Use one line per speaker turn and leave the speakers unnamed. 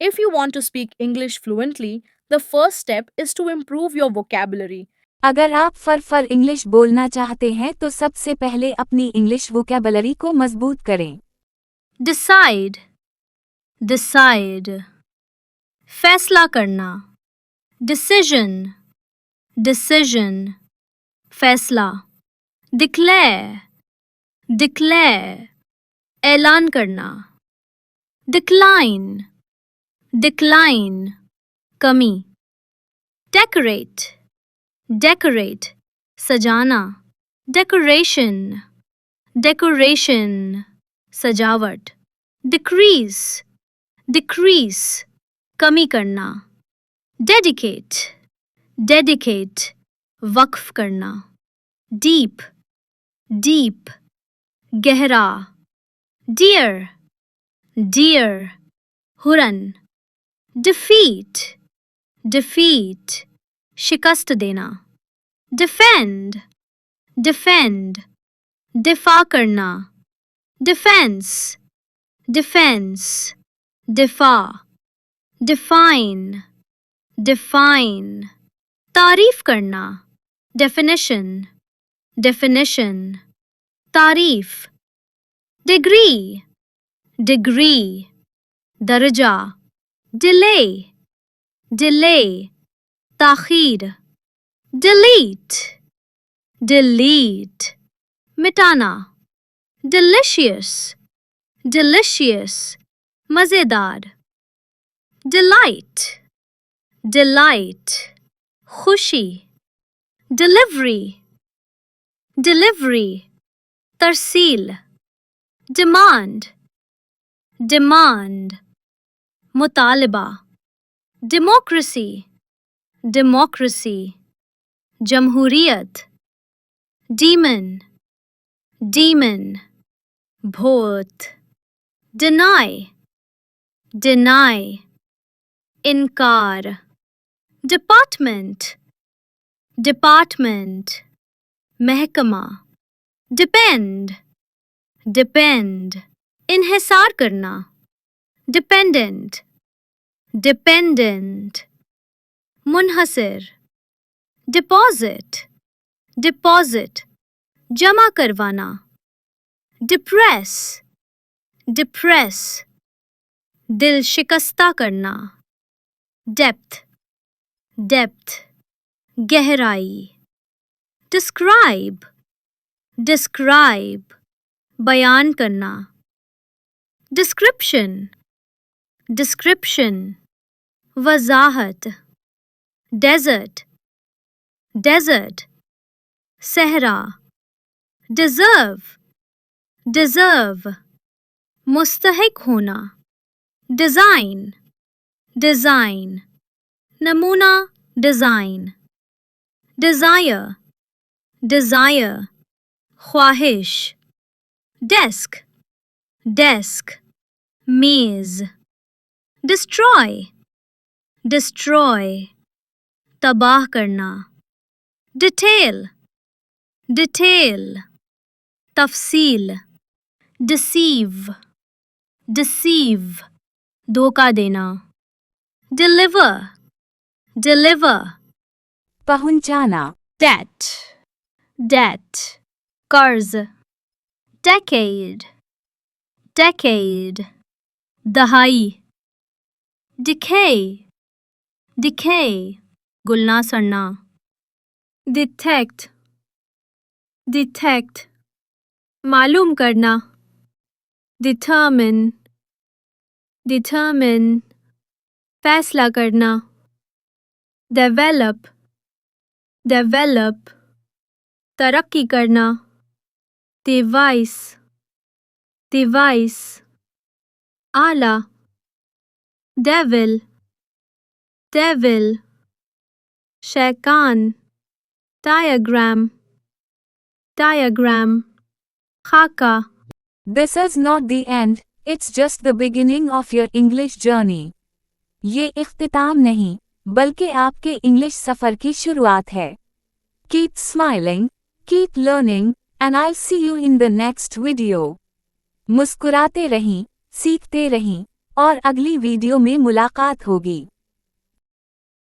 If you want to speak English fluently, the first step is to improve your vocabulary.
اگر آپ فر English بولنا چاہتے ہیں تو سب سے پہلے اپنی انگلش ووکیبلری کو مضبوط کریں۔
Decide. Decide. فیصلہ کرنا. Decision. Decision. فیصلہ. Declare. Declare. اعلان کرنا. Decline. Decline. کمی. Decorate. Decorate. سجانا. Decoration. Decoration. سجاوٹ. Decrease. Decrease. کمی کرنا. Dedicate. Dedicate. وقف کرنا. Deep. Deep. گہرا. Dear. Dear. ہرن. Defeat. Defeat. شکست دینا. Defend. Defend. دفاع کرنا. Defense. Defense. دفاع. Define. Define. تعریف کرنا. Definition. Definition. تعریف. Degree. Degree. درجہ. Delay. Delay. تاخیر. Delete. Delete. مٹانا. Delicious. Delicious. مزیدار. Delight. Delight. خوشی. Delivery. Delivery. ترسیل. Demand. Demand. مطالبہ. Democracy. Democracy. جمہوریت. Demon. Demon. بھوت. Deny. Deny. انکار. Department. Department. محکمہ. Depend. Depend. انحصار کرنا. Dependent. Dependent. منحصر. Deposit. Deposit. جمع کروانا. Depress. Depress. دل شکستہ کرنا. Depth. Depth. گہرائی. Describe. Describe. بیان کرنا. Description. Description. وضاحت. Desert. Desert. صحرا. Deserve. Deserve. مستحق ہونا. Design. Design. نمونہ. Design. Desire. Desire. خواہش. Desk. Desk. میز. Destroy. Destroy. تباہ کرنا. Detail. Detail. تفصیل. Deceive. Deceive. دھوکہ دینا. Deliver. Deliver.
پہنچانا.
Debt. Debt. قرض. Decade. Decade. دہائی. Decay. Decay. گلنا سڑنا. Detect. Detect. معلوم کرنا. Determine. Determine. فیصلہ کرنا. Develop. Develop. ترقی کرنا. Device. Device. آلہ. Devil. Devil. شیطان. Diagram. Diagram. خاکہ.
This is not the end, it's just the beginning of your English journey. یہ اختتام نہیں، بلکہ آپ کے انگلش سفر کی شروعات ہے۔ Keep smiling, keep learning, and I'll see you in the next video. مسکراتے رہیں، سیکھتے رہیں، اور اگلی ویڈیو میں ملاقات ہوگی.